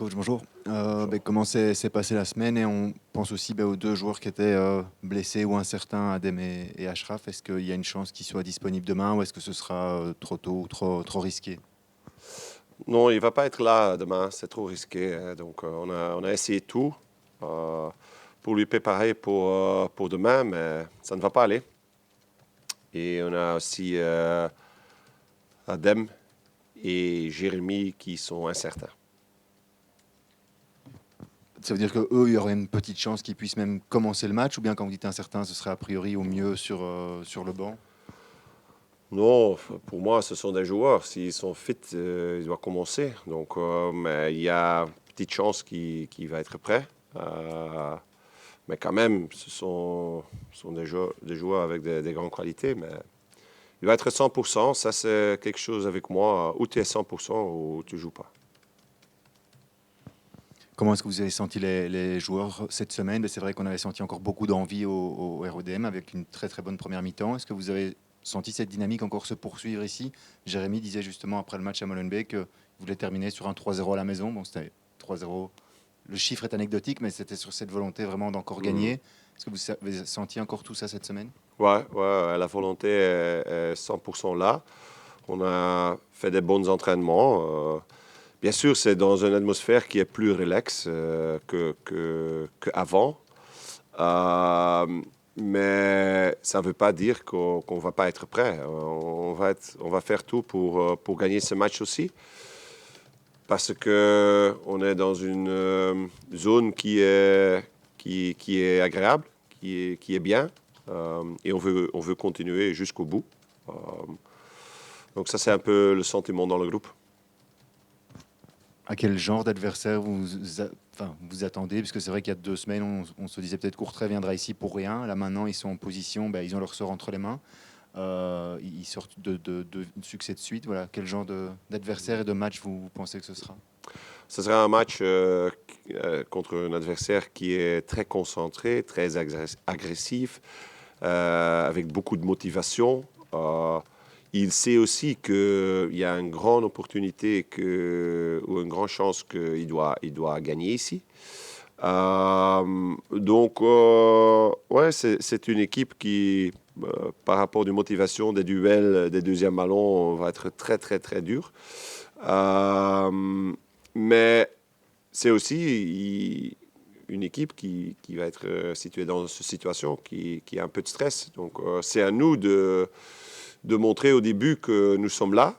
Coach, bonjour. Bonjour. Comment s'est passée la semaine et on pense aussi aux deux joueurs qui étaient blessés ou incertains, Adem et Ashraf. Est-ce qu'il y a une chance qu'ils soient disponibles demain ou est-ce que ce sera trop tôt ou trop risqué? Non, il ne va pas être là demain, c'est trop risqué, hein. Donc, on a essayé tout euh, pour lui préparer pour demain, mais ça ne va pas aller. Et on a aussi Adem et Jérémy qui sont incertains. Ça veut dire qu'eux, il y aurait une petite chance qu'ils puissent même commencer le match ou bien quand vous dites incertain, ce serait a priori au mieux sur le banc? Non, pour moi, ce sont des joueurs. S'ils sont fit, ils doivent commencer. Donc, mais il y a une petite chance qu'il va être prêt. Mais quand même, ce sont des joueurs avec des grandes qualités. Mais il va être 100%. Ça, c'est quelque chose avec moi. Ou tu es 100% ou tu ne joues pas. Comment est-ce que vous avez senti les joueurs cette semaine? C'est vrai qu'on avait senti encore beaucoup d'envie au RODM avec une très très bonne première mi-temps. Est-ce que vous avez senti cette dynamique encore se poursuivre ici? Jérémy disait justement après le match à Molenbeek qu'il voulait terminer sur un 3-0 à la maison. Bon, c'était 3-0. Le chiffre est anecdotique, mais c'était sur cette volonté vraiment d'encore Mhm. gagner. Est-ce que vous avez senti encore tout ça cette semaine? Ouais, ouais, la volonté est 100% là. On a fait des bons entraînements. Bien sûr, c'est dans une atmosphère qui est plus relaxe qu'avant. Euh, mais ça ne veut pas dire qu'on va pas être prêt. On va faire tout pour gagner ce match aussi. Parce qu'on est dans une zone qui est agréable, qui est bien. Et on veut continuer jusqu'au bout. Euh, donc ça, c'est un peu le sentiment dans le groupe. À quel genre d'adversaire vous attendez? Parce que c'est vrai qu'il y a 2 semaines, on se disait peut-être Courtrai viendra ici pour rien. Là maintenant, ils sont en position, ils ont leur sort entre les mains. Ils sortent de succès de suite. Voilà. Quel genre d'adversaire et de match vous pensez que ce sera? Ce sera un match contre un adversaire qui est très concentré, très agressif, avec beaucoup de motivation. Il sait aussi qu'il y a une grande opportunité ou une grande chance il doit gagner ici. Ouais, c'est une équipe qui, par rapport aux motivations des duels, des deuxièmes ballons, va être très, très, très dur. Euh, mais c'est aussi une équipe qui va être située dans cette situation qui a un peu de stress. Donc, c'est à nous de montrer au début que nous sommes là.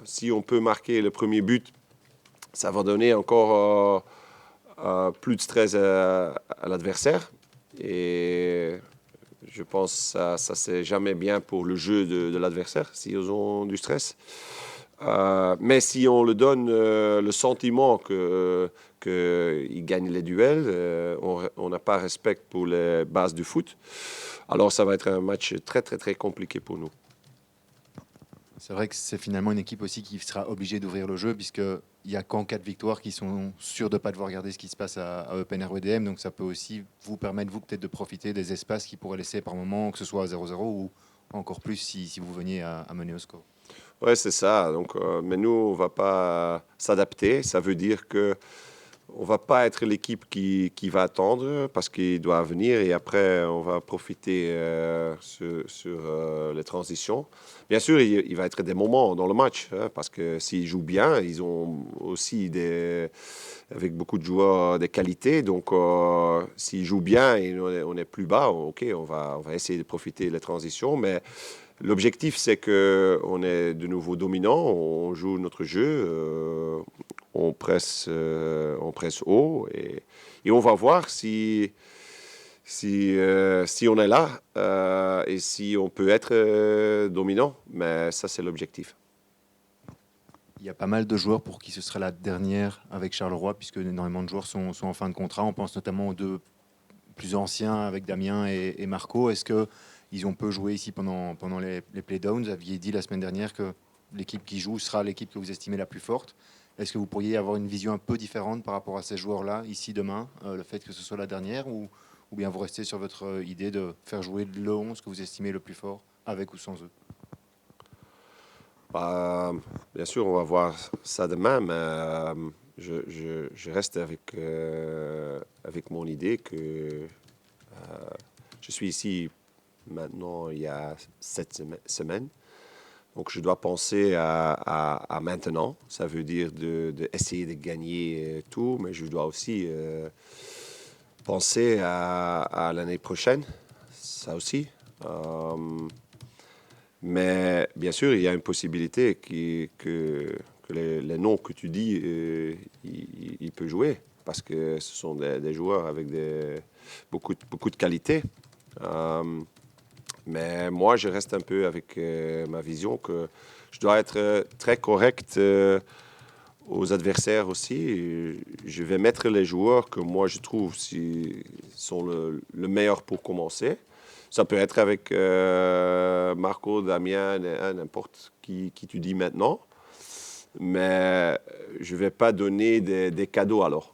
Si on peut marquer le premier but, ça va donner encore plus de stress à l'adversaire. Et je pense que ça c'est jamais bien pour le jeu de l'adversaire s'ils ont du stress. Mais si on le donne le sentiment qu'il gagne les duels, on n'a pas respect pour les bases du foot, alors ça va être un match très, très, très compliqué pour nous. C'est vrai que c'est finalement une équipe aussi qui sera obligée d'ouvrir le jeu, puisqu'il n'y a qu'en cas de victoire qui sont sûrs de ne pas devoir regarder ce qui se passe à Open RWDM. Donc ça peut aussi vous permettre, vous, peut-être de profiter des espaces qu'ils pourraient laisser par moment, que ce soit à 0-0 ou encore plus si vous veniez à mener au score. Ouais, c'est ça. Donc, mais nous, on ne va pas s'adapter. Ça veut dire que on va pas être l'équipe qui va attendre parce qu'il doit venir et après, on va profiter sur les transitions. Bien sûr, il va être des moments dans le match hein, parce que s'ils jouent bien, ils ont aussi avec beaucoup de joueurs des qualités. Donc, s'ils jouent bien et on est plus bas, OK, on va essayer de profiter des transitions. Mais l'objectif, c'est qu'on est de nouveau dominant, on joue notre jeu, on presse haut et on va voir si on est là et si on peut être dominant. Mais ça, c'est l'objectif. Il y a pas mal de joueurs pour qui ce sera la dernière avec Charleroi, puisque énormément de joueurs sont en fin de contrat. On pense notamment aux deux plus anciens avec Damien et Marco. Est-ce qu'ils ont peu joué ici pendant les playdowns? Vous aviez dit la semaine dernière que l'équipe qui joue sera l'équipe que vous estimez la plus forte. Est-ce que vous pourriez avoir une vision un peu différente par rapport à ces joueurs-là, ici demain, le fait que ce soit la dernière, ou bien vous restez sur votre idée de faire jouer le 11 que vous estimez le plus fort, avec ou sans eux? Bah, bien sûr, on va voir ça demain, mais je reste avec mon idée que je suis ici maintenant il y a 7 semaines. Donc, je dois penser à maintenant. Ça veut dire d'essayer de gagner tout, mais je dois aussi penser à l'année prochaine. Ça aussi. Mais bien sûr, il y a une possibilité que les noms que tu dis, il peut jouer. Parce que ce sont des joueurs avec beaucoup de qualité. Mais moi, je reste un peu avec ma vision que je dois être très correct aux adversaires aussi. Et je vais mettre les joueurs que moi, je trouve sont le meilleur pour commencer. Ça peut être avec Marco, Damien, n'importe qui tu dis maintenant. Mais je ne vais pas donner des cadeaux alors.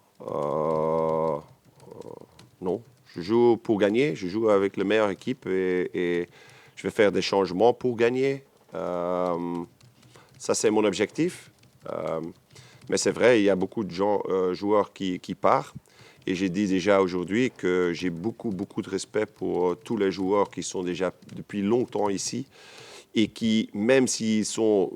Non. Je joue pour gagner, je joue avec la meilleure équipe et je vais faire des changements pour gagner. Ça, c'est mon objectif. Mais c'est vrai, il y a beaucoup de joueurs qui partent. Et j'ai dit déjà aujourd'hui que j'ai beaucoup de respect pour tous les joueurs qui sont déjà depuis longtemps ici et qui, même s'ils sont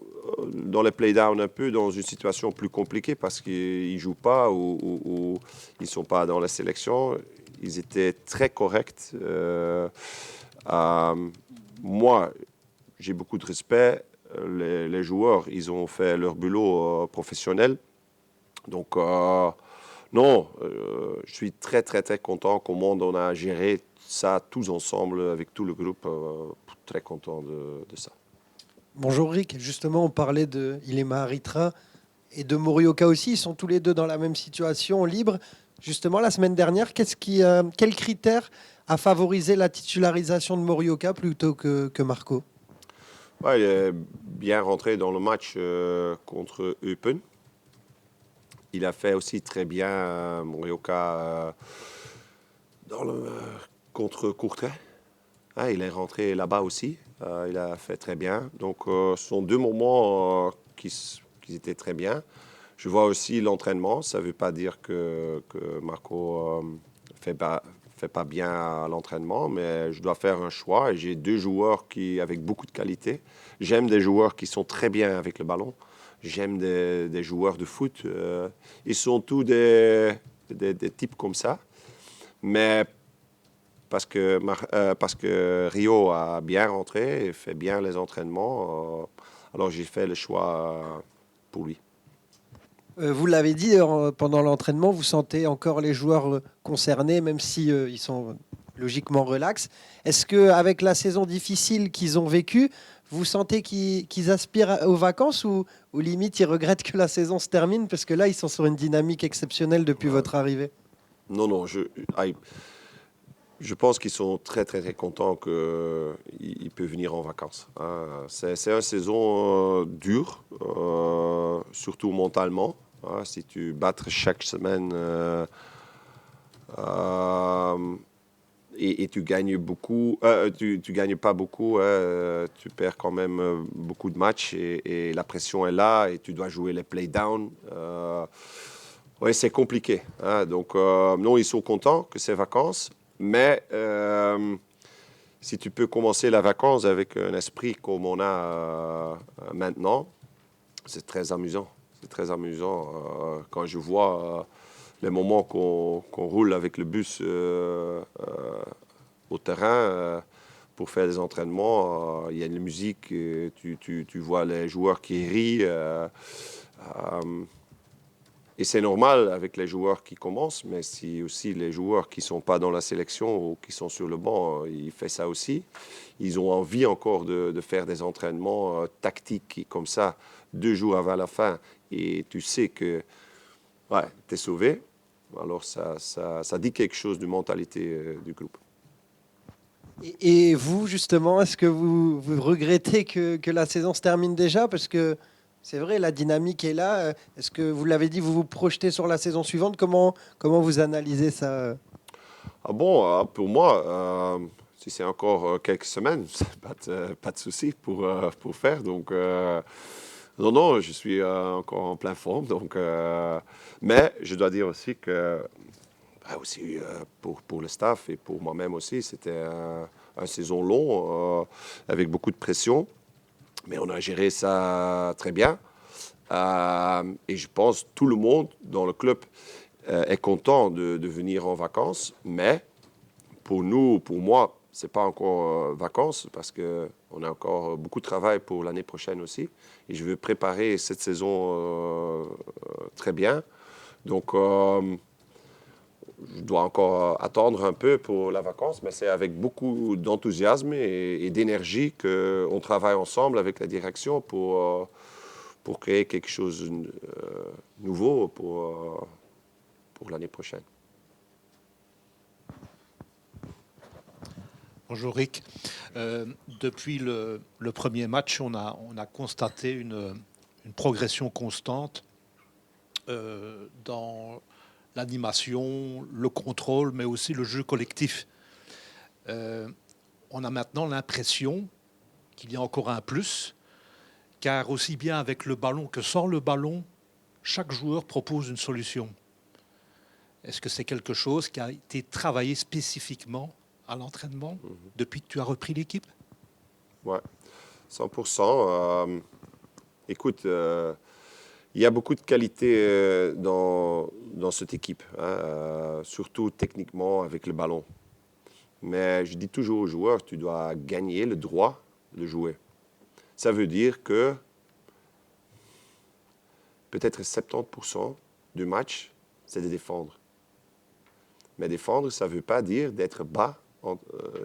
dans les playdowns un peu dans une situation plus compliquée parce qu'ils ne jouent pas ou ils ne sont pas dans la sélection, ils étaient très corrects. Moi, j'ai beaucoup de respect. Les joueurs, ils ont fait leur boulot professionnel. Donc, non, je suis très content comment on a géré ça tous ensemble avec tout le groupe. Très content de ça. Bonjour Rick, justement on parlait de Ilema Aritra et de Morioka aussi, ils sont tous les deux dans la même situation, libre. Justement la semaine dernière, quel critère a favorisé la titularisation de Morioka plutôt que Marco? Ouais, il est bien rentré dans le match contre Eupen. Il a fait aussi très bien Morioka contre Courtrai. Ah, il est rentré là-bas aussi. Il a fait très bien. Donc, ce sont deux moments qui étaient très bien. Je vois aussi l'entraînement. Ça ne veut pas dire que Marco fait pas bien à l'entraînement, mais je dois faire un choix. Et j'ai deux joueurs avec beaucoup de qualité. J'aime des joueurs qui sont très bien avec le ballon. J'aime des joueurs de foot. Ils sont tous des types comme ça. Mais parce que Rio a bien rentré et fait bien les entraînements, alors j'ai fait le choix pour lui. Vous l'avez dit pendant l'entraînement, vous sentez encore les joueurs concernés, même si ils sont logiquement relax. Est-ce qu'avec la saison difficile qu'ils ont vécue, vous sentez qu'ils aspirent aux vacances ou limite ils regrettent que la saison se termine parce que là ils sont sur une dynamique exceptionnelle depuis votre arrivée? Non, je pense qu'ils sont très contents qu'ils peuvent venir en vacances. Hein. C'est une saison dure, surtout mentalement. Hein. Si tu battes chaque semaine et tu gagnes beaucoup, tu gagnes pas beaucoup, tu perds quand même beaucoup de matchs et la pression est là et tu dois jouer les playdowns. Oui, c'est compliqué. Hein. Donc, non, ils sont contents que c'est vacances. Mais si tu peux commencer la vacance avec un esprit comme on a maintenant, c'est très amusant. C'est très amusant quand je vois les moments qu'on roule avec le bus au terrain pour faire des entraînements. Il y a de la musique, tu vois les joueurs qui rient. Et c'est normal avec les joueurs qui commencent, mais si aussi les joueurs qui ne sont pas dans la sélection ou qui sont sur le banc, ils font ça aussi. Ils ont envie encore de faire des entraînements tactiques comme ça, 2 jours avant la fin, et tu sais que ouais, tu es sauvé. Alors ça dit quelque chose de mentalité du groupe. Et vous, justement, est-ce que vous regrettez que la saison se termine déjà? Parce que c'est vrai, la dynamique est là. Est-ce que vous l'avez dit, vous vous projetez sur la saison suivante? Comment vous analysez ça? Ah bon, pour moi, si c'est encore quelques semaines, pas de souci pour faire. Donc, Non, non, je suis encore en pleine forme. Donc, mais je dois dire aussi que aussi, pour le staff et pour moi-même aussi, c'était un saison long avec beaucoup de pression. Mais on a géré ça très bien. Et je pense que tout le monde dans le club est content de venir en vacances. Mais pour nous, pour moi, ce n'est pas encore vacances parce qu'on a encore beaucoup de travail pour l'année prochaine aussi. Et je veux préparer cette saison très bien. Donc, je dois encore attendre un peu pour la vacance, mais c'est avec beaucoup d'enthousiasme et d'énergie qu'on travaille ensemble avec la direction pour créer quelque chose de nouveau pour l'année prochaine. Bonjour Rick. Depuis le premier match, on a constaté une progression constante dans l'animation, le contrôle, mais aussi le jeu collectif. On a maintenant l'impression qu'il y a encore un plus, car aussi bien avec le ballon que sans le ballon, chaque joueur propose une solution. Est-ce que c'est quelque chose qui a été travaillé spécifiquement à l'entraînement depuis que tu as repris l'équipe? Ouais, 100%. Écoute, il y a beaucoup de qualité dans cette équipe, hein, surtout techniquement avec le ballon. Mais je dis toujours aux joueurs, tu dois gagner le droit de jouer. Ça veut dire que peut-être 70% du match, c'est de défendre. Mais défendre, ça ne veut pas dire d'être bas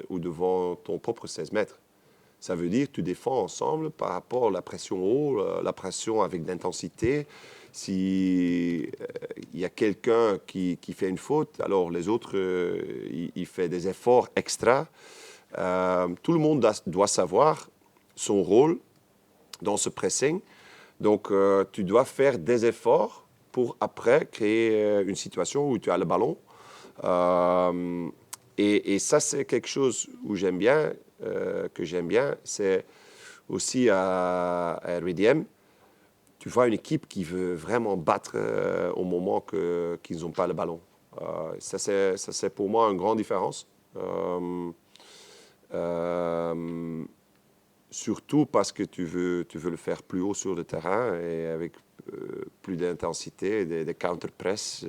ou devant ton propre 16 mètres. Ça veut dire que tu défends ensemble par rapport à la pression haut, la pression avec l'intensité. Si il y a quelqu'un qui fait une faute, alors les autres, il fait des efforts extra. Tout le monde doit savoir son rôle dans ce pressing. Donc, tu dois faire des efforts pour après créer une situation où tu as le ballon. Et ça, c'est quelque chose où j'aime bien, que j'aime bien. C'est aussi à RDM, tu vois une équipe qui veut vraiment battre au moment qu'ils n'ont pas le ballon. Ça, c'est pour moi une grande différence. Surtout parce que tu veux le faire plus haut sur le terrain et avec plus d'intensité, des counter-press.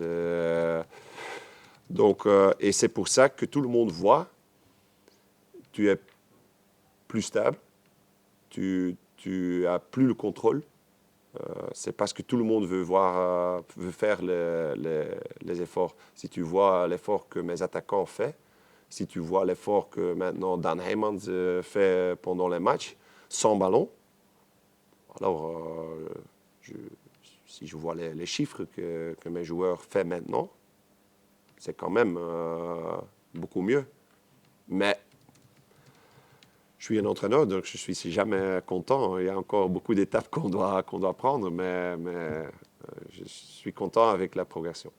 Donc, et c'est pour ça que tout le monde voit, tu es plus stable, tu as plus le contrôle. C'est parce que tout le monde veut faire les efforts. Si tu vois l'effort que mes attaquants font, si tu vois l'effort que maintenant Dan Heymans fait pendant les matchs, sans ballon, alors si je vois les chiffres que mes joueurs font maintenant, c'est quand même beaucoup mieux. Mais je suis un entraîneur, donc je suis jamais content. Il y a encore beaucoup d'étapes qu'on doit prendre, mais je suis content avec la progression.